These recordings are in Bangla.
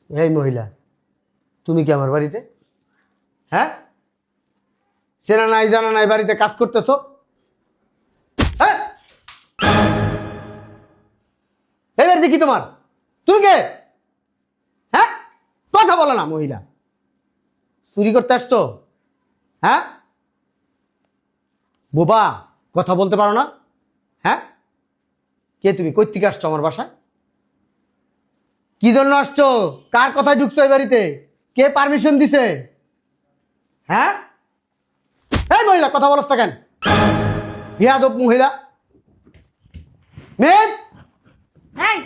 এই মহিলা, তুমি কি আমার বাড়িতে? হ্যাঁ, চেনা নাই জানা নাই বাড়িতে কাজ করতেছো? হ্যাঁ, এই বাড়িতে কি তোমার? তুমি কে? হ্যাঁ, কথা বলো না মহিলা। চুরি করতে আসছো? হ্যাঁ, বোবা, কথা বলতে পারো না? হ্যাঁ, কে তুমি? কই থেকে আসছো আমার বাসায়? কি জন্য আসছো? কার কথায় ঢুকছো এই বাড়িতে? কে পারমিশন দিছে? হ্যাঁ, এই মহিলা, কথা বলছ কেন? বিয়াদব মহিলা। মেয়ে, এই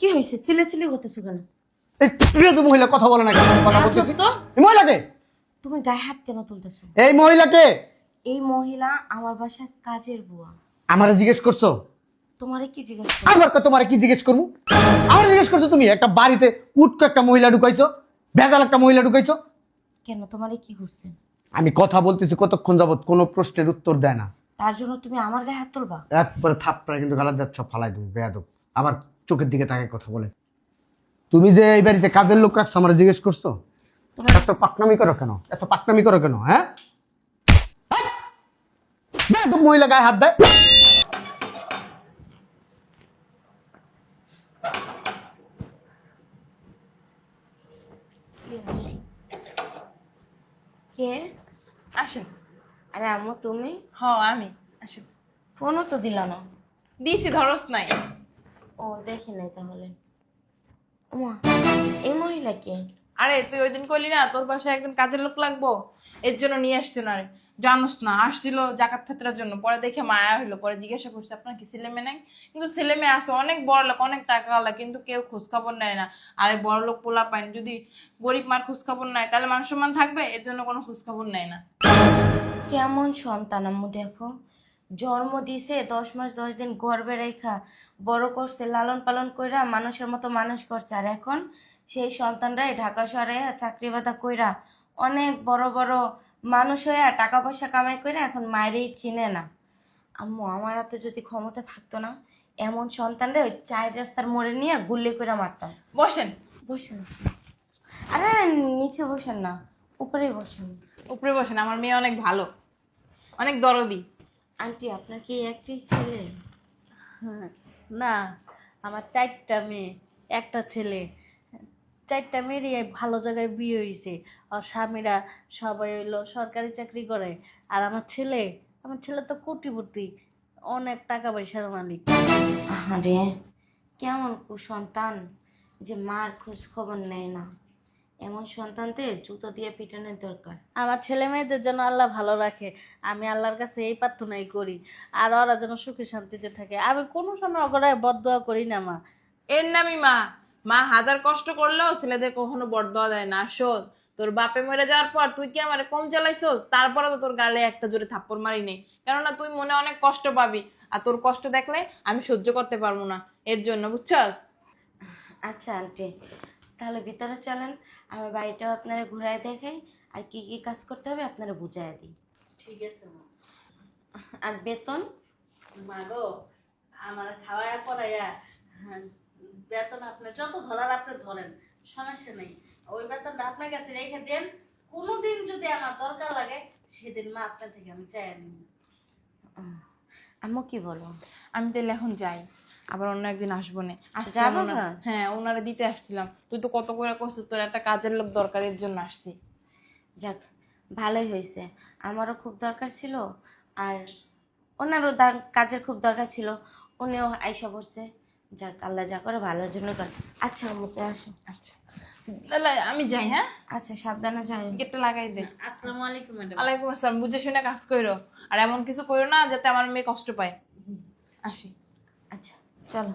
কি হয়েছে? চিল্লাচিল্লি করতেছো কেন? এই বিয়াদব মহিলা কথা বলে না কেন? কথা আজব বলতেছি। তো। এই মহিলাকে, তুমি গায়ে হাত কেন তুলতেছো? এই মহিলাকে এই মহিলা আমার বাসার কাজের বুয়া। আমারে জিজ্ঞেস করছো? তোমারে কি জিজ্ঞেস করবো? আমার তোমারে কি জিজ্ঞেস করবো? আমার জিজ্ঞেস করছো? তুমি একটা বাড়িতে উটকো একটা মহিলা ঢুকাইছো, ভেজাল একটা মহিলা ঢুকাইছো। কেন, তোমারে কি করছে? আমি কথা বলতেছি কতক্ষণ যাবত, কোনো প্রশ্নের উত্তর দেয় না। তার জন্য তুমি আমার গায়ে হাত তুলবা? একবারে থাপ্পড়া কিন্তু গালার যাচ্ছ, ফালাই দেবো বেয়াদব। আবার চোখের দিকে তাকে কথা বলে। তুমি যে এই বাড়িতে কাজের লোক রাখছো, আমার জিজ্ঞেস করছো? তোমার এত পাকনামি করো কেন? এত পাকনামি করো কেন? হ্যাঁ, বেয়াদব মহিলা গায়ে হাত দেয়। কি হয়েছে? কে? আসেন। আরে আম্মু তুমি? আমি আসেন। ফোনও তো দিলা না। দিছি, ধরস নাই। ও দেখি নাই তাহলে। ওমা, এই মহিলা কে? আরে তুই ওই দিন কইলি না তোর বাসায় একজন কাজের লোক লাগবো, এর জন্য নিয়ে আসছে না রে। জানোস না, আসছিল জাকাত ফেতরার জন্য। পরে দেখে মায়া হইলো, পরে জিজ্ঞাসা করছে আপনার কি ছেলে মেয়ে নাই? কিন্তু ছেলে মেয়ে আছে, অনেক বড় লোক, অনেক টাকাওয়ালা, কিন্তু কেউ খোঁজ খবর নেয় না। আরে বড় লোক পোলা পাইন যদি গরিব মার খোঁজ খবর নেয় তাহলে মান সম্মান থাকবে? এর জন্য কোনো খোঁজ খবর নেয় না। কেমন সন্তান আম্মু দেখো। জন্ম দিছে 10 মাস 10 দিন গর্ভে রেখা বড় করছে, লালন পালন কইরা মানুষের মতো মানুষ করছে। আর এখন সেই সন্তানরাই ঢাকা শহরে চাকরি বাদা কইরা অনেক বড় বড় মানুষ হয়ে টাকা পয়সা কামাই কইরা এখন মায়েরই চিনে না। আম্মু আমার হাতে যদি ক্ষমতা থাকতো না, এমন সন্তানরা ওই চায়ের রাস্তার মোড়ে নিয়ে গুল্লি করে মারতাম। বসেন। বসেন। আরে নিচে বসেন না, উপরেই বসেন। উপরে বসেন, আমার মেয়ে অনেক ভালো, অনেক দরদি। আন্টি আপনার কি একটাই ছেলে? হ্যাঁ, না, আমার 4টা মেয়ে, একটা ছেলে। 4টা মেয়েরই এই ভালো জায়গায় বিয়ে হয়েছে। আর স্বামীরা সবাই হইলো সরকারি চাকরি করে। আর আমার ছেলে তো কোটিপতি, অনেক টাকা পয়সার মালিক। আরে কেমন কুসন্তান যে মার খোঁজ খবর নেয় না। এমন সন্তানদের জুতো দিয়ে পিটানোর দরকার। আমার ছেলে মেয়েদের যেন আল্লাহ ভালো রাখে, আমি আল্লাহর কাছে এই প্রার্থনাই করি। আর ওরা যেন সুখে শান্তিতে থাকে। আমি কোনো সময় ওগরায় বদদোয়া করি না মা। এর নামই মা। মা হাজার কষ্ট করলেও ছেলেদের কখনো বরদোয়া দেয় না। শোন, তোর বাপে মরে যাওয়ার পর তুই কি আমারে কম জ্বালাইছস? তারপরে তো তোর গালে একটা জোরে থাপ্পড় মারি নেই, কেননা তুই মনে অনেক কষ্ট পাবি। আর তোর কষ্ট দেখলে আমি সহ্য করতে পারবো না, এর জন্য, বুঝছস? আচ্ছা আন্টি, তাহলে ভিতরে চলেন, আমি বাড়িটাও আপনারা ঘুরাই দেখাই, আর কি কি কাজ করতে হবে আপনারা বুঝাই দিই। ঠিক আছে মা। আর বেতন? মা গো, আমার খাওয়ায় পড়াইয়া, হ্যাঁ, বেতন আপনার যত ধরার আপনি ধরেন, সমস্যা নেই। ওই বেতনটা আপনার কাছে রেখে দেন। কোনোদিন যদি আমার দরকার লাগে সেদিন মা আপনার থেকে আমি চাই নিব। আম্মু কি বলো? আমি তাহলে এখন যাই, আবার অন্য একদিন আসবো না। যাবো না? না? হ্যাঁ, ওনারে দিতে আসছিলাম। তুই তো কত করে কষ্ট, তোর একটা কাজের লোক দরকারের জন্য আসছি। যাক, ভালোই হয়েছে। আমারও খুব দরকার ছিল, আর ওনারও কাজের খুব দরকার ছিল, উনিও আইসা পড়ছে। যাক, আল্লাহ যা করে ভালোর জন্য করে। আচ্ছা আম্মু চলে আসো। আচ্ছা, তাহলে আমি যাই। হ্যাঁ, আচ্ছা সাবধানে যাই। গেটটা লাগাই দে। আসসালামু আলাইকুম ম্যাডাম। ওয়ালাইকুম আসসালাম। বুঝে শুনে কাজ করো, আর এমন কিছু করো না যাতে আমার মেয়ে কষ্ট পায়। আসি। আচ্ছা চলো।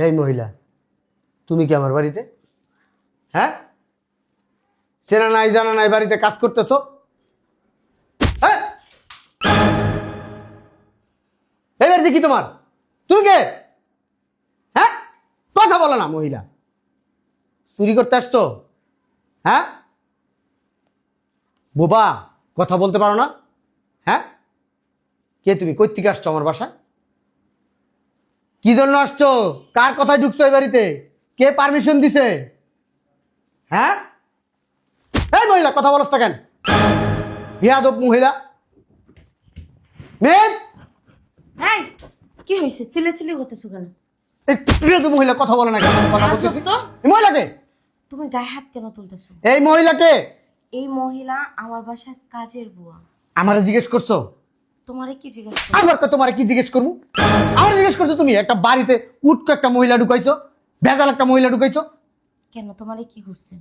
এই মহিলা, তুমি কি আমার বাড়িতে? হ্যাঁ, চেনা নাই জানা নাই বাড়িতে কাজ করতেছো? হ্যাঁ, এই এবার দেখি তোমার, তুমি কে? হ্যাঁ, কথা বলো না মহিলা। চুরি করতে আসছো? হ্যাঁ বোবা, কথা বলতে পারো না? হ্যাঁ, কে তুমি? কই থেকে আসছো আমার বাসায়? কি জন্য আসছো? কার কথায় ঢুকছো এই বাড়িতে? কে পারমিশন দিছে? হ্যাঁ, এই মহিলা কথা বলছ কেন? বিয়াদব মহিলা। মেয়ে, এই কি হয়েছে? চিল্লাচিল্লি করতেছো কেন? এই বিয়াদব মহিলা কথা বলে না কেন? কথা আজব বলতেছি। তো। এই মহিলাকে, তুমি গায়ে হাত কেন তুলতেছো? এই মহিলাকে এই মহিলা আমার বাসার কাজের বুয়া। আমারে জিজ্ঞেস করছো? তোমারে কি জিজ্ঞেস করব? আমার তোমারে কি জিজ্ঞেস করবো? আমার জিজ্ঞেস করছো? তুমি একটা বাড়িতে উটকো একটা মহিলা ঢুকাইছো, ভেজাল একটা মহিলা ঢুকাইছো। কেন, তোমারে কি করছে?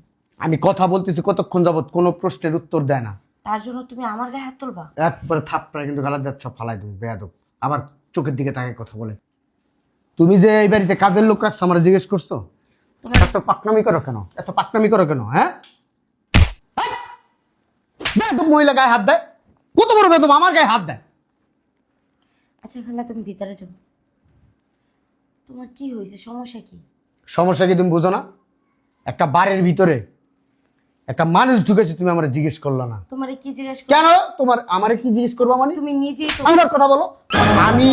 আমি কথা বলতেছি কতক্ষণ যাবত, কোনো প্রশ্নের উত্তর দেয় না। তার জন্য তুমি আমার গায়ে হাত তুলবা? একবারে থাপ্পড়ে কিন্তু গালার যাচ্ছ, ফালাই দেবো বেয়াদব। আবার চোখের দিকে তাকে কথা বলে। তুমি যে এই বাড়িতে কাজের লোক রাখছো আমার জিজ্ঞেস করছো? তুমি এত পাকনামি করো কেন? এত পাকনামি করো কেন? হ্যাঁ, এই! বেয়াদব মহিলা গায়ে হাত দেয়। কত বড় বেয়াদব আমার গায়ে হাত দেয়। আচ্ছা খালা, তুমি ভিতরে যাও। তোমার কি হয়েছে? সমস্যা কি? সমস্যা কি তুমি বুঝো না? একটা বাড়ির ভিতরে একটা মানুষ ঢুকেছে, তুমি আমার জিজ্ঞেস করলো না তোমারে কি জিজ্ঞেস কেন? তোমার আমারে কি জিজ্ঞেস করবো? মানে তুমি নিজেই তো আমার কথা বলো। আমি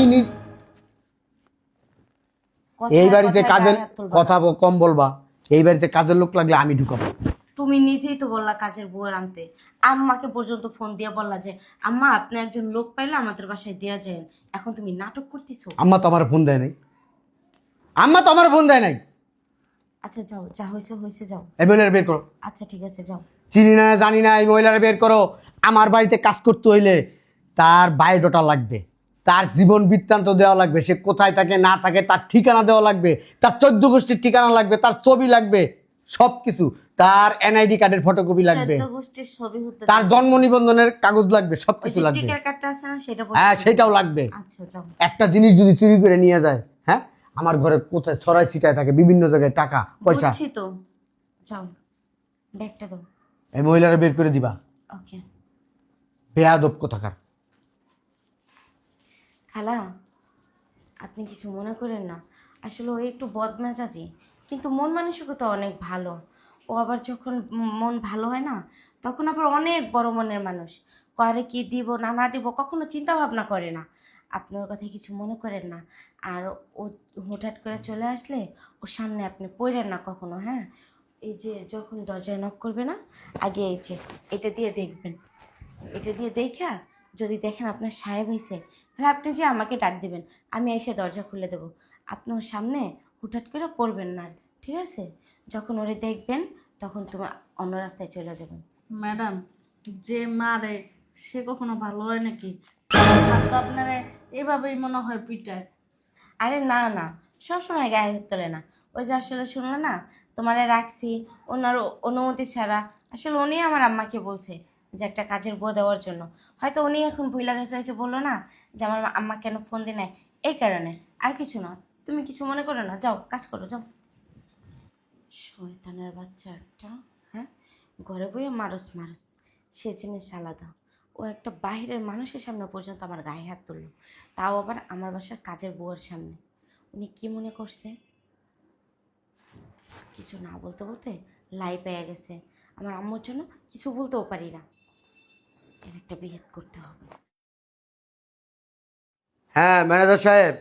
এই বাড়িতে কথায় কাজের গায়ে হাত তুলবা কথা না। কম বলবা। এই বাড়িতে কাজের লোক লাগলে আমি ঢুকাবো। তুমি নিজেই তো বললা কাজের বউয়ের আনতে। আম্মাকে পর্যন্ত ফোন দিয়ে বললা যে আম্মা আপনি একজন লোক পাইলে আমাদের বাসায় দেয়া যায়। এখন তুমি নাটক করতেছো। আম্মা তো আমার ফোন দেয় নাই। আম্মা তো আমার ফোন দেয় নাই। আচ্ছা যাও, যা হয়েছে হয়েছে, যাও। এই মহিলার বের করো। আচ্ছা ঠিক আছে, যাও। চিনি না জানি না, এই মহিলার বের করো। আমার বাড়িতে কাজ করতে হইলে তার বায়োডাটা লাগবে, তার জীবন বৃত্তান্ত দেওয়া লাগবে, সে কোথায় থাকে না থাকে তার ঠিকানা দেওয়া লাগবে, তার 14 গোষ্ঠীর ঠিকানা লাগবে, তার ছবি লাগবে, সবকিছু, তার এনআইডি কার্ডের ফটোকপি লাগবে, 14 গোষ্ঠীর ছবি হতে তার জন্ম নিবন্ধনের কাগজ লাগবে, ওই সবকিছু যে লাগবে। টিকের কার্ডটা আছে না, সেটা হ্যাঁ, বসে সেটাও লাগবে। আচ্ছা যাও। একটা জিনিস যদি চুরি করে নিয়ে যায়, হ্যাঁ, আমার ঘরে কোথায় ছড়াই ছিটায় থাকে বিভিন্ন জায়গায় টাকা পয়সা। বুঝছি তো, যাও ব্যাগটা দাও। এই মহিলারা বের করে দিবা। ওকে। বেয়াদব কোথাকার। খালা, আপনি কিছু মনে করেন না। আসলে ও একটু বদমেজাজি, কিন্তু মন মানসিকতা অনেক ভালো। ও আবার যখন মন ভালো হয় না, তখন আবার অনেক বড় মনের মানুষ। কারে কি দিব না না দিব কখনো চিন্তা ভাবনা করে না। আপনার কথা কিছু মনে করেন না। আর ও হুটহাট করে চলে আসলে ওর সামনে আপনি পড়েন না কখনো, হ্যাঁ? এই যে যখন দরজায় নক করবে না, আগে এই যে এটা দিয়ে দেখবেন। এটা দিয়ে দেখা যদি দেখেন আপনার সাহেব হয়েছে, তাহলে আপনি যে আমাকে ডাক দিবেন, আমি এসে দরজা খুলে দেবো। আপনি ওর সামনে হুটহাট করে পড়বেন না, ঠিক আছে? যখন ওরে দেখবেন তখন তুমি অন্য রাস্তায় চলে যাবেন। ম্যাডাম, যে মারে সে কখনো ভালো হয় নাকি? আর তো আপনারা এভাবেই মনে হয় পিটায়। আরে না না, সবসময় গায়ে হাত তোলে না। ওই যে আসলে শুনলে না, তোমারে রাখছি ওনার অনুমতি ছাড়া। আসলে উনি আমার আম্মাকে বলছে যে একটা কাজের বউ দেওয়ার জন্য। হয়তো উনি এখন ভুলে গেছে, হয়েছে বললো না যে আমার আম্মা কেন ফোন দি নাই, এই কারণে। আর কিছু না, তুমি কিছু মনে করো না, যাও কাজ করো, যাও। শয়তানের বাচ্চা একটা, হ্যাঁ? ঘরে বইয়ে মারস মারস, সে জিনিস আলাদা। ও একটা বাইরের মানুষের সামনে পর্যন্ত আমার গায়ে হাত তুললো, তাও আবার আমার বাসার কাজের বউয়ের সামনে। উনি কি মনে করছে? কিছু না বলতে বলতে লাই পেয়ে গেছে। আমার আম্মুর জন্য কিছু বলতেও পারি না। এর একটা বিহিত করতে হবে। হ্যাঁ ম্যানেজার সাহেব,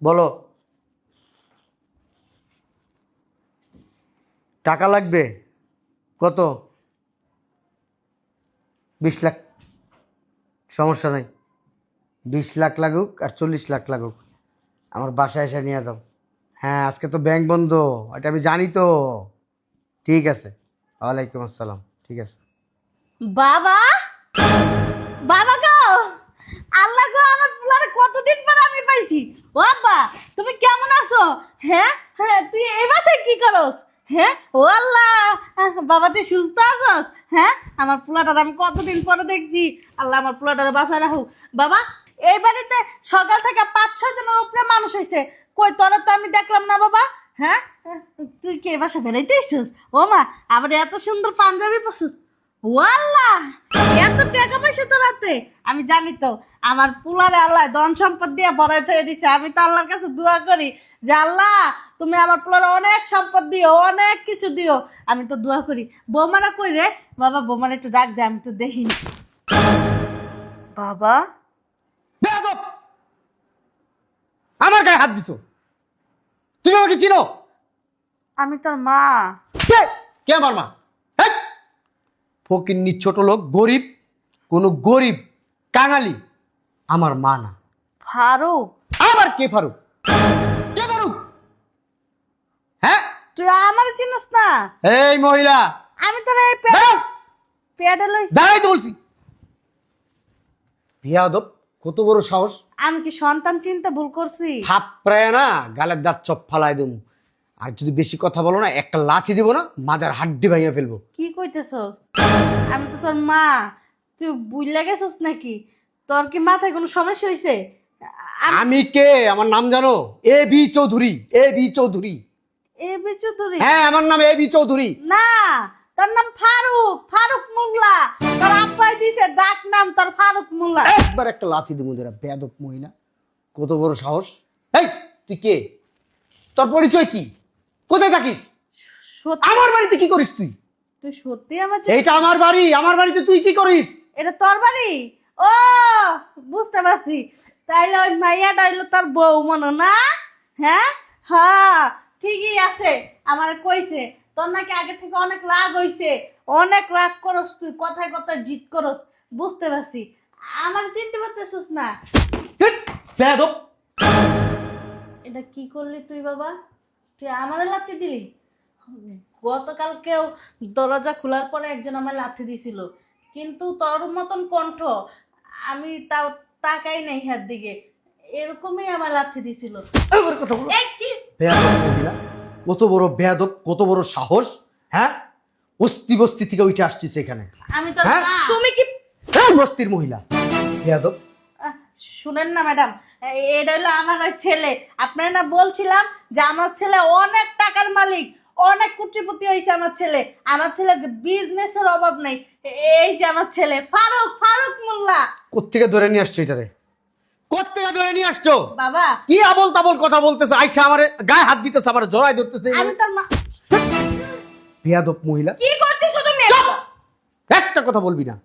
বলো। টাকা লাগবে কত? 20 লাখ। সমস্যা নাই, 20 লাখ লাগুক আর 40 লাখ লাগুক, আমার বাসায় এসে নিয়ে যাও। হ্যাঁ, আজকে তো ব্যাংক বন্ধ, এটা আমি জানি তো। ঠিক আছে, ওয়ালাইকুম আসসালাম। ঠিক আছে। বাবা, বাবা গো, আল্লাহ গো, আমার পুলারে কতদিন পর আমি পাইছি। ও আব্বা, তুমি কেমন আছো? হ্যাঁ হ্যাঁ, তুই এই বাসায় কি করস? হ্যাঁ, ও আল্লাহ, বাবা তুই সুস্থ আছস? হ্যাঁ, আমার পোলাটার আমি কতদিন পরে দেখছি। আল্লাহ আমার পোলাটারে বাঁচায় রাখুক। বাবা, এই বাড়িতে সকাল থেকে 5-6 জনের উপরে মানুষ হয়েছে, কই তোরা তো আমি দেখলাম না বাবা। হ্যাঁ, তুই কি এই বাসা বেড়াইতে এসছিস? ও মা, আবার এত সুন্দর পাঞ্জাবি পরছিস। ও আল্লাহ, এত টাকা পয়সা তোর হাতে? আছে আমি জানি তো আমার পুলারে আল্লাহ ধন সম্পদ দিয়ে বড়াই হয়ে দিছে। আমি তো আল্লাহর কাছে দোয়া করি যে আল্লাহ তুমি আমার পুলারে অনেক সম্পদ দিও, অনেক কিছু দিও। আমি তো দোয়া করি। বৌমারা কই রে বাবা? বৌমারা একটু ডাক দে, আমি তো দেখিনি। বাবা বেয়াদব! আমার গায়ে হাত দিছো, তুমি আমাকে চিনো? আমি তোর মা। কে? কে আমার মা? ফকিন্নি ছোট লোক, গরিব, কোন গরিব কাঙালি আমার মা না। ফারুক আবার কে ফারুক? কে ফারুক? হ্যাঁ, তুই আমার চিনিস না? এই মহিলা আমি তোর এই দাঁড়াও, পেডে লইছি। দাঁড়াই তো বলছি। বেয়াদব, কত বড় সাহস! আমি কি সন্তান চিনতে ভুল করছি? থাপড়ায় না গালের দাঁত চপ ফালাই দেবো। আর যদি বেশি কথা বলো না, একটা লাথি দিব না, মাজার হাড্ডি ভাঙিয়ে ফেলবো। কি কইতেছস? আমি তো তোর মা। তুই বুইলা গেছস নাকি? তোর কি মাথায় কোনো সমস্যা হইছে? আমি কে? আমার নাম জানো? A B Chowdhury. A B Chowdhury. এ বিচু তুই? হ্যাঁ, আমার নাম এ বি চৌধুরী। না, তোর নাম ফারুক, ফারুক মোল্লা। তোর আব্বাই দিছে ডাক নাম তোর ফারুক মোল্লা। একবার একটা লাথি দিব তোরা, বেয়াদব মহিলা, কত বড় সাহস! এই তুই কে? তোর পরিচয় কি? কোথায় থাকিস? সত্যি? আমার বাড়িতে কি করিস তুই? তুই সত্যি আমার এইটা আমার বাড়ি, আমার বাড়িতে তুই কি করিস? এটা তোর বাড়ি? ও বুঝতে পারছি। তাইলে ওই মাইয়াটা হইলো তোর বউ মনো না? হ্যাঁ হ্যাঁ, ঠিকই আছে। আমার কইছে তোর নাকি আগে থেকে অনেক রাগ হইছে, অনেক রাগ করস তুই, কথায় কথায় জিদ করস। বুঝতে পারছি। আমার চিনতে পারতেছিস না? হেৎ, বেয়াদব! এটা কি করলি তুই বাবা? তুই আমারে লাথি দিলি? গতকালকেও দরজা খোলার পরে একজন আমার লাথি দিছিল, কিন্তু তোর মতন কণ্ঠ আমি তাও তাকাই নাই হাত দিকে, এরকমই আমার লাথি দিছিল। আবার কথা বলো। এই কি বেয়াদব মহিলা, কত বড় বেয়াদব, কত বড় সাহস! হ্যাঁ, বস্তি বস্তি থেকে উঠে আসছিস এখানে। আমি তোর হ্যাঁ? মা। তুমি কি এই বস্তির মহিলা, বেয়াদব! আহ, শুনেন না ম্যাডাম, এটা হলো আমার ওই ছেলে। আপনার না বলছিলাম যে আমার ছেলে অনেক টাকার মালিক, অনেক কোটিপতি হয়েছে আমার ছেলে। আমার ছেলের বিজনেসের অভাব নেই। এই যে আমার ছেলে ফারুক, ফারুক মোল্লা। কোত্থেকে ধরে নিয়ে আসছো এটারে? কোত্থেকে ধরে নিয়ে আসছো? বাবা কি আবল তাবল কথা বলতেছে? আইসা আমার গায়ে হাত দিতেছে, আমার জড়াই ধরতেছে। আমি তোর মা। বেয়াদব মহিলা, কি করতেছো তুমি? একটা কথা বলবি না।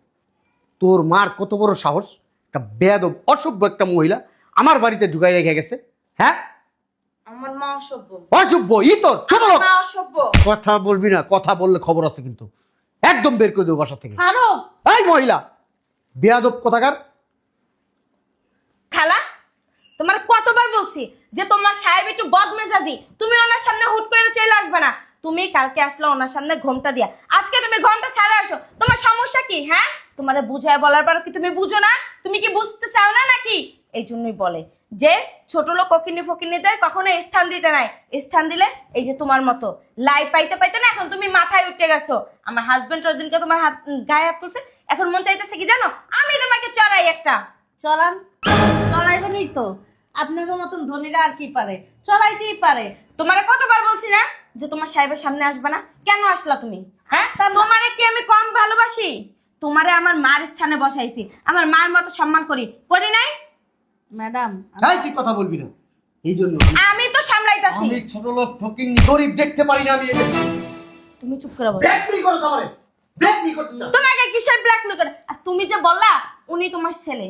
তোর মার কত বড় সাহস! একটা বেয়াদব অসভ্য একটা মহিলা আমার বাড়িতে ঢুকাই রেখে গেছে। হ্যাঁ, আমার মা অসভ্য। অসভ্য ই তোর ছোট আমার লোক। মা অসভ্য। কথা বলবি না, কথা বললে খবর আছে কিন্তু। একদম বের করে দেবো বাসা থেকে। ফারুক এই মহিলা, বেয়াদব কোথাকার! খালা, তোমার কতবার বলছি যে তোমার সাহেব একটু বদমেজাজি, তুমি ওনার সামনে হুট করে চলে আসবে না। তুমি কালকে আসলে ওনার সামনে ঘোমটা দিয়া, আজকে তুমি ঘন্টা ছাড়া আসো। তোমার সমস্যা কি? হ্যাঁ, তোমারে বুঝায় বলার পর কি তুমি বুঝো না? তুমি কি বুঝতে চাও না নাকি? এই জন্যই বলে যে ছোট লোক ককিনি ফকিনিদের কখনো স্থান দিতে নাই। স্থান দিলে এই যে তোমার মতো লাই পাইতে পাইতে না এখন তুমি মাথায় উঠে গেছো। আমার হাজবেন্ড ওই দিনকে তোমার হাত গায়ে হাত তুলছে, এখন মন চাইতেছে কি জানো? আমি তোমাকে চড়াই একটা। চলান, চলাইবেনই তো। আপনাদের মতন ধনীরা আর কি পারে? চলাইতেই পারে। তোমারে কতবার বলছি না যে তোমার সাহেবের সামনে আসবে না? কেন আসলা তুমি? হ্যাঁ, আসতাম না। তোমারে কি আমি কম ভালোবাসি? তোমারে আমার মার স্থানে বসাইছি, আমার মার মতো সম্মান করি, করি নাই? ম্যাডাম তাই তুই কথা বলবি না, এই জন্য আমি তো সামলাইতাছি। আমি ছোট লোক ফকির গরিব দেখতে পারি না। আমি তুমি চুপ করে বলো। ব্ল্যাকমেল করছ আমারে, ব্ল্যাকমেল করতে চাস? তোমাকে কিসের ব্ল্যাকমেল করে? আর তুমি যে বললা উনি তোমার ছেলে,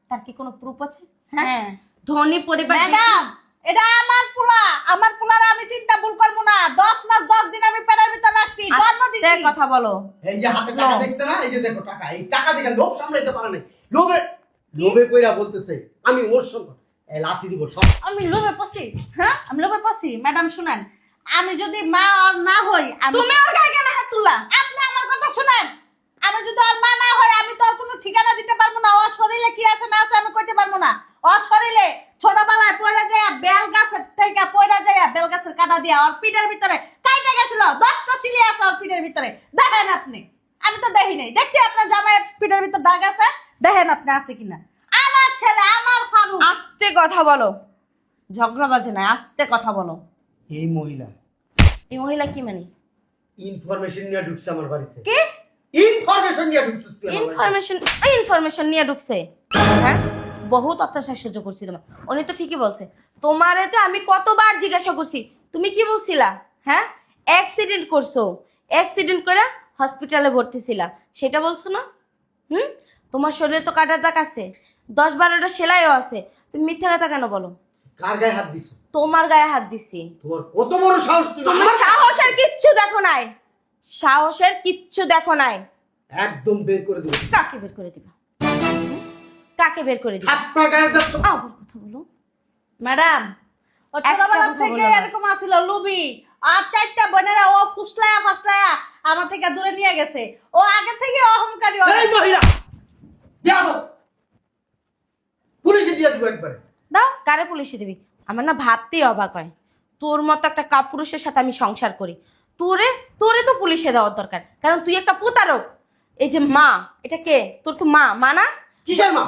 তার কি কোনো প্রুফ আছে? হ্যাঁ, হ্যাঁ ধনী পরিবার। ম্যাডাম, এটা আমার পোলা। আমার পোলার আমি চিন্তা ভুল করবো না। 10 মাস 10 দিন আমি পেটের ভিতর রাখছি, জন্ম আস্তে দিছি। কথা বলো। এই যে হাতে টাকা দেখছ না, এই যে দেখো টাকা, এই টাকা দেখে লোভ সামলাইতে পারে না। লোভে কইরা বলতেছে আমি ওর সঙ্গে এই লাথি দিব সব। আমি লোভে পড়ছি? হ্যাঁ, আমি লোভে পড়ছি? ম্যাডাম শুনেন, আমি যদি মা আর না হই, তুমি ওর গায়ে কেন হাত তুললা? আপনি আমার কথা শুনেন। আমি যদি ওর মা না হই, আমি তো আর কোনো ঠিকানা দিতে পারবো না। ওর শরীরে কি আছে না আছে আমি কইতে পারবো না। ওর শরীরে ছোটবেলায় পড়ে যায় বেল গাছের থেকে পড়ে যায় বেল গাছের কাটা দিয়া ওর পিঠের ভিতরে কাইটে গেছিল। 10টা সিলি আছে ওর পিঠের ভিতরে। দেখেন আপনি? আমি তো দেখি নাই। দেখছি আপনার জামাইয়ের পিঠের ভিতর দাগ আছে, দেখেন আপনি আছে কিনা। আমার ছেলে, আমার ফারুক। আস্তে কথা বলো, ঝগড়া বাজে না, আস্তে কথা বলো। এই মহিলা এই মহিলা কি মানে? ইনফরমেশন নিয়ে ঢুকছে আমার বাড়িতে। কি ইনফরমেশন নিয়ে ঢুকছিস তুই আমার বাড়িতে। ইনফরমেশন নিয়ে ঢুকছে, হ্যাঁ? বহুত অত্যাচার সহ্য করছি তোমার। উনি তো ঠিকই বলছে। তোমার এতে আমি কতবার জিজ্ঞাসা করছি, তুমি কি বলছিলা? হ্যাঁ, অ্যাক্সিডেন্ট করছো, অ্যাক্সিডেন্ট করে হসপিটালে ভর্তি ছিলা, সেটা বলছো না? তোমার শরীরে তো কাটার দাগ আছে, 10-12টা সেলাইও আছে, তুমি মিথ্যা কথা কেন বলো? কার গায়ে হাত দিছো? তোমার গায়ে হাত দিছি। তোমার কত বড় সাহস তুই তুমি আমার- সাহসের কিচ্ছু দেখো নাই, সাহসের কিচ্ছু দেখো নাই। একদম বের করে দেব। কাকে বের করে দিবা? কাকে বের করে দিবা? আপনার গায়ে যাচ্ছ। আবার কথা বলো। ম্যাডাম, ও একটা ছোটবেলা কথা থেকে বলো না। এরকম আছিল লুবি। আর 4টা বোনেরা ও ফুসলায়া ফাসলায়া আমার থেকে দূরে নিয়ে গেছে। ও আগে থেকে অহংকারী। এই মহিলা যাও, পুলিশে দিয়ে দিব একবারে। দাও। কারে পুলিশে দিবি? আমার না ভাবতেই অবাক হয়, তোর মতো একটা কাপুরুষের সাথে আমি সংসার করি। তোরে তোরে তো পুলিশে দেওয়ার দরকার, কারণ তুই একটা প্রতারক। এই যে মা, এটা কে? তোর তো মা না? কিসের মা?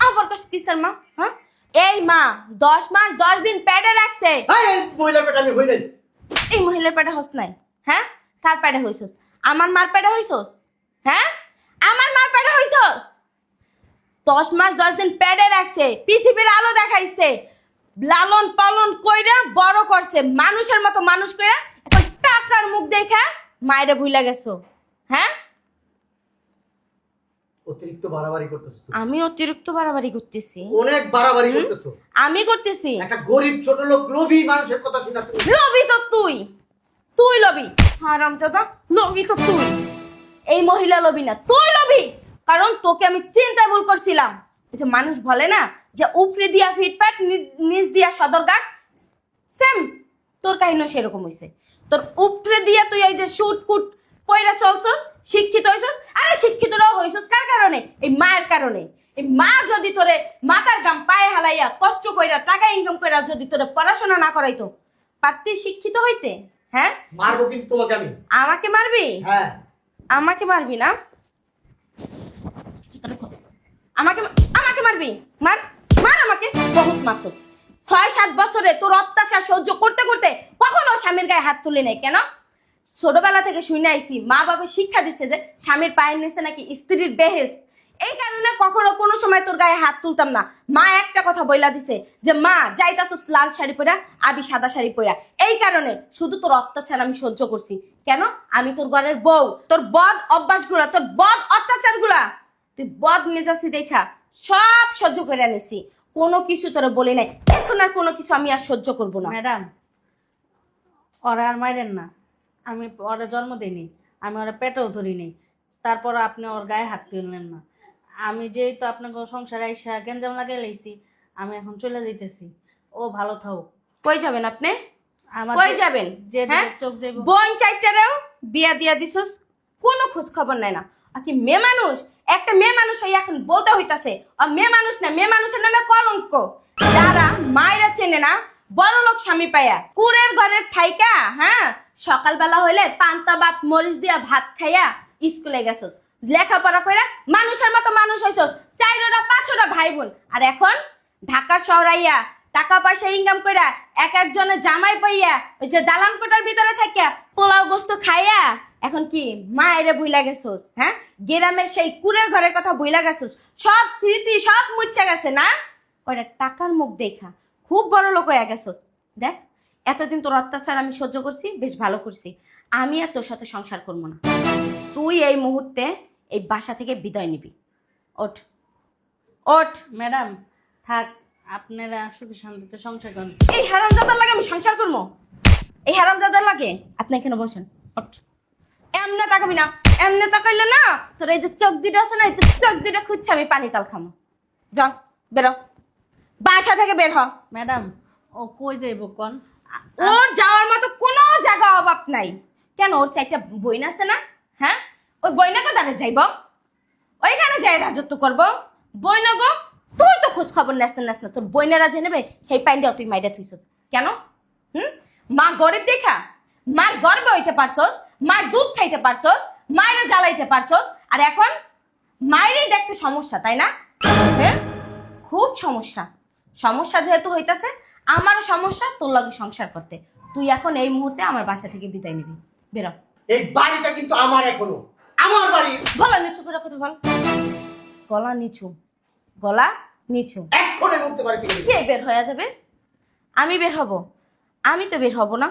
আবার কিসের মা? হ্যাঁ, এই মা 10 মাস 10 দিন পেটে রাখছে। এই মহিলা পেট আমি হই নাই। এই মহিলার পেটে হস নাই? হ্যাঁ, কার পেটে হইছস? আমার মার পেটে হইছস? হ্যাঁ, আমার মার পেটে হইছস। 10 মাস 10 দিন পেটে রাখছে, পৃথিবীর আলো দেখাইছে, লালন পালন কইরা বড় করছে, মানুষের মতো মানুষ কইরা এখন টাকার মুখ দেখা মায়েরে ভুইলা গেছো। হ্যাঁ, অতিরিক্ত বাড়াবাড়ি করতেছ তুই। আমি অতিরিক্ত বাড়াবাড়ি করতেছি? অনেক বাড়াবাড়ি করতেছ। আমি করতেছি? একটা গরিব ছোট লোক লোভী মানুষের কথা শুনে তুমি লবি তো তুই, তুই লবি। হারামজাদা, লবি তো তুই। এই মহিলা লবি না, তুই লবি। কারণ তোকে আমি চিন্তায় ভুল করছিলাম। ওই যে মানুষ বলে না যে উপরে দিয়া ফিটপাট, নিচ দিয়া সদরঘাট, সেম তোর কাহিনী সেরকম হইছে। তোর উপরে দিয়া তুই এই যে শুটকুট পয়রা চলছস, শিক্ষিত হইছস। আরে শিক্ষিতরাও হইছস কার কারণে? এই মায়ের কারণে। এই মা যদি তোরে মাথার গাম পায়ে হালাইয়া কষ্ট কইরা টাকা ইনকাম কইরা যদি তোরে পড়াশোনা না করাইতো, পারতি শিক্ষিত হইতে? হ্যাঁ, মারবো কিন্তু তোমাকে আমি। আমাকে মারবি? হ্যাঁ, আমাকে মারবি না? আমাকে আমাকে মারবি? মার, মার আমাকে। বহুত মারছস। 6-7 বছরে তোর অত্যাচার সহ্য করতে করতে কখনো স্বামীর গায়ে হাত তুলি নাই। কেন? ছোটবেলা থেকে শুনে আইছি মা বাবা শিক্ষা দিচ্ছে যে স্বামীর পায়ের নিচে নাকি স্ত্রীর বেহেশত। এই কারণে কখনো কোনো সময় তোর গায়ে হাত তুলতাম না। মা একটা কথা বইলা দিছে যে মা যাইতাছস লাল শাড়ি পরা, আবি সাদা শাড়ি পরা। এই কারণে শুধু তোর অত্যাচার আমি সহ্য করছি। কেন? আমি তোর ঘরের বউ। তোর বদ অভ্যাসগুলা, তোর বদ অত্যাচারগুলা, তুই বদ মেজাজি দেখা সব সহ্য করে নিছি। কোনো কিছু তোরে বলি নাই। এখন আর কোনো কিছু আমি আর সহ্য করব না। ম্যাডাম, ওরা আর মাইরেন না। আমি ওরা জন্ম দিইনি, আমি ওরা পেটেও ধরিনি। তারপর আপনি ওর গায়ে হাত তুললেন না। আমি যেহেতু আপনাকে সংসারে আইসা গেঞ্জাম লাগাই লাইছি, আমি এখন চলে যাইতেছি। ও ভালো থাকুক। কই যাবেন আপনি? আমার কই যাবেন? যে হ্যাঁ? চোখ যাইব। বোন চাইটারেও বিয়া দিয়া দিছস, কোনো খোঁজ খবর নাই না। আর কি মেয়ে মানুষ, একটা মেয়ে মানুষ হই এখন বলতে হইতাছে আর মেয়ে মানুষ না, মেয়ে মানুষের নামে কলঙ্ক। যারা মায়েরা চেনে না বড় লোক স্বামী পাইয়া কুরের ঘরের থাইকা, হ্যাঁ, সকালবেলা হইলে পান্তা ভাত মরিচ দিয়া ভাত খাইয়া স্কুলে গেছস, লেখাপড়া কইরা মানুষের মতো মানুষ হইছস, 4টা 5টা ভাই বোন। আর এখন ঢাকা শহরাইয়া টাকা পয়সা ইনকাম কইরা এক একজনের জামাই পাইয়া ওই যে দালান কোটার ভিতরে থাকিয়া পোলাও গোস্ত খাইয়া এখন কি মায়েরে ভুইলা গেছস? হ্যাঁ, গ্রামের সেই কুরের ঘরের কথা ভুইলা গেছস, সব স্মৃতি সব মুচ্ছা গেছে না? কয়টা টাকার মুখ দেখা খুব বড় লোক হয়ে গেছস। দেখ, এতদিন তোর অত্যাচার আমি সহ্য করছি, বেশ ভালো করছি। আমি আর তোর সাথে সংসার করবো না। তুই এই মুহূর্তে এই বাসা থেকে বিদায় নিবি। ওঠ, ওঠ। ম্যাডাম থাক, আপনারা সুখী শান্তিতে সংসার করেন। এই হারামজাদার লাগে আমি সংসার করবো? এই হারামজাদার লাগে? আপনি এখানে বসেন। ওঠ। এমনে তাকাবি না, এমনে তাকাইলে না তোর এই যে চোখ দুটো আছে না, এই যে চোখ দুটো খুঁজছে আমি পানি তাল খামো। যা, বেরো, বাসা থেকে বের হ। ম্যাডাম, ও কই যাইব কোন? ওর যাওয়ার মতো কোনো জায়গা অভাব নাই। কেন? ওর 4টা বইন আছে না? হ্যাঁ, ওই বইনা কোথায় যাইব? ওইখানে যাই রাজত্ব করব। বইনা গো, তুই তো খোঁজ খবর নেস না। তোর বইনেরা যে নেবে সেই পাইন্ডাও তুই মাইরা থুইছস কেন? মা গরিব দেখা মার গর্বে হইতে পারছস, মার দুধ খাইতে পারছস, মায়েরা জ্বালাইতে পারছস, আর এখন মায়েরই দেখতে সমস্যা, তাই না? হ্যাঁ, খুব সমস্যা। সমস্যা যেহেতু হইতাছে, আমারও সমস্যা তোর লগে সংসার করতে। তুই এখন এই মুহূর্তে আমার বাসা থেকে বিদায় নিবি। বেরো। এই বাড়িটা কিন্তু আমার এখনো। আমার বাড়ি। গলা নিচু করে কথা বল। গলা নিচু, গলা নিচু। এক্ষুনি মুক্তি বাড়ি থেকে। কে বের হয়ে যাবে? আমি বের হব? আমি তো বের হব না।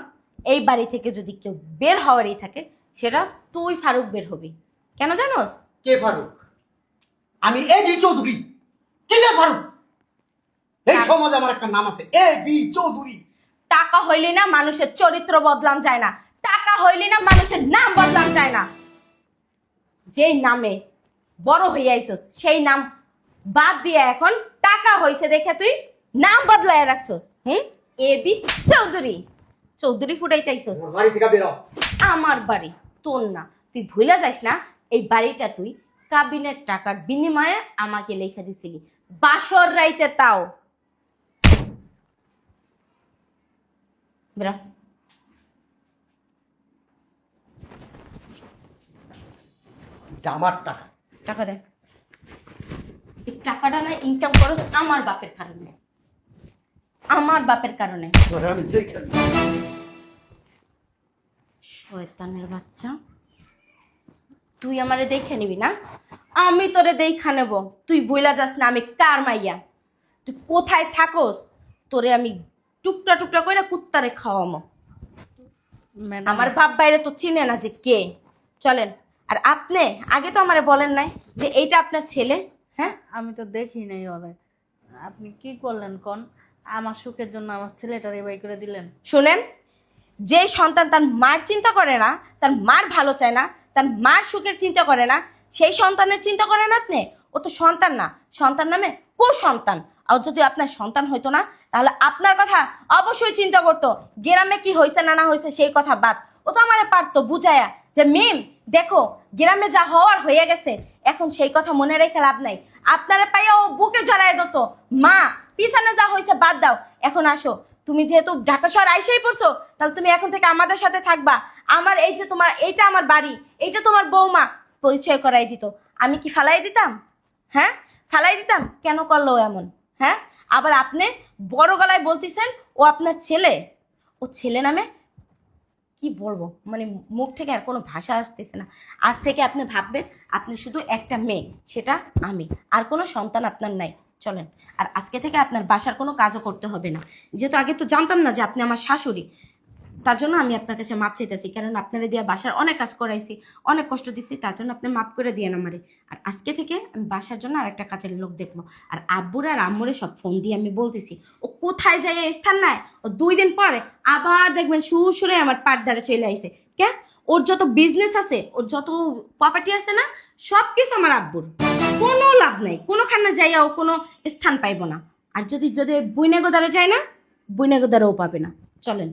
এই বাড়ি থেকে যদি কেউ বের হওয়ারই থাকে সেটা তুই ফারুক বের হবি। কেন জানোস? কে ফারুক? আমি এ বি চৌধুরী। কিসের ফারুক? এই সমাজে আমার একটা নাম আছে, এ বি চৌধুরী। টাকা হইলে না মানুষের চরিত্র বদলাম যায় না, টাকা হইলে না মানুষের নাম বদলাম যায় না। যেই নামে বড় হইয়া আইছস সেই নাম বাদ দিয়ে এখন টাকা হইছে দেখে তুই নাম বদলায় রাখছস। A B Chowdhury, Chowdhury ফুটাইতে আইছস। আমার বাড়ি থেকে বের হ। আমার বাড়ি তোর না, তুই ভুলে যাস না এই বাড়িটা তুই কাবিনের টাকার বিনিময়ে আমাকে লেখা দিছিলি, বাসর রাইতে তাও। বেরা। এটা আমার টাকা। টাকা দে। এই টাকাটা না ইনকাম করো আমার বাপের কারণে, আমার বাপের কারণে। তোরে আমি দেখে নেব। শয়তানের বাচ্চা, তুই আমারে দেখে নিবি না? আমি তোরে দেখা নেব। তুই বইলা যাস না আমি কার মাইয়া, তুই কোথায় থাকস, তোরে আমি টুকরা টুকরা করে কুত্তারে খাওয়ামো। ম্যাডাম, আমার বাপ বাইরে তো চিনে না যে কে। চলেন। আর আপনি আগে তো আমারে বলেন নাই যে এইটা আপনার ছেলে। হ্যাঁ, আমি তো দেখি নাই ওরে। আপনি কি করলেন কোন? আমার সুখের জন্য আমার ছেলেটারে বাই করে দিলেন। শুনেন, যে সন্তান তার মার চিন্তা করে না, তার মার ভালো চায় না, তার মার সুখের চিন্তা করে না, সেই সন্তানের চিন্তা করেন আপনি। ও তো সন্তান না, সন্তান নামে সন্তান। আর যদি আপনার সন্তান হইতো না তাহলে আপনার কথা অবশ্যই চিন্তা করতো। গ্রামে কি হয়েছে না না হয়েছে সেই কথা বাদ, ও তো আমারে পারতো বুঝায়া যে মিম দেখো গ্রামে যা হওয়ার হয়ে গেছে, এখন সেই কথা মনে রেখে লাভ নাই। আপনারা পাইয়া ও বুকে জড়ায় দিত, মা পিছনে যা হয়েছে বাদ দাও, এখন আসো। তুমি যেহেতু ঢাকা শহর আইসেই পড়ছো, তাহলে তুমি এখন থেকে আমাদের সাথে থাকবা। আমার এই যে তোমার এইটা আমার বাড়ি, এইটা তোমার বৌমা, পরিচয় করাই দিত। আমি কি ফালাই দিতাম? হ্যাঁ, ফালাই দিতাম? কেন করলো এমন? হ্যাঁ, আবার আপনি বড় গলায় বলতেছেন ও আপনার ছেলে। ও ছেলে নামে কি বলবো, মানে মুখ থেকে আর কোনো ভাষা আসতেছে না। আজ থেকে আপনি ভাববেন আপনি শুধু একটা মেয়ে, সেটা আমি, আর কোনো সন্তান আপনার নাই। চলেন। আর আজকে থেকে আপনার বাসার কোনো কাজও করতে হবে না, যেহেতু আগে তো জানতাম না যে আপনি আমার শাশুড়ি। তার জন্য আমি আপনার কাছে মাপ চাইতেছি, কারণ আপনারা দিয়ে বাসার অনেক কাজ করাইছি, অনেক কষ্ট দিছি, তার জন্য আপনি মাপ করে দিয়েন আমারে। আর আজকে থেকে আমি বাসার জন্য আরেকটা কাজের লোক দেখবো। আর আব্বুর আর আম্মুরে সব ফোন দিয়ে আমি বলতেছি ও কোথায় যায় স্থান নাই, ও 2 দিন পরে আবার দেখবেন সুরে আমার পাটদারে চলে আইছে। কে? ওর যত বিজনেস আছে, ওর যত প্রপার্টি আছে না, সব কিছু আমার আব্বুর। কোনো লাভ নাই, কোনোখানে যাইয়া ও কোনো স্থান পাইব না। আর যদি যদি বুইনাগোদারে যায় না, বুইনাগোদারেও পাবে না। চলেন।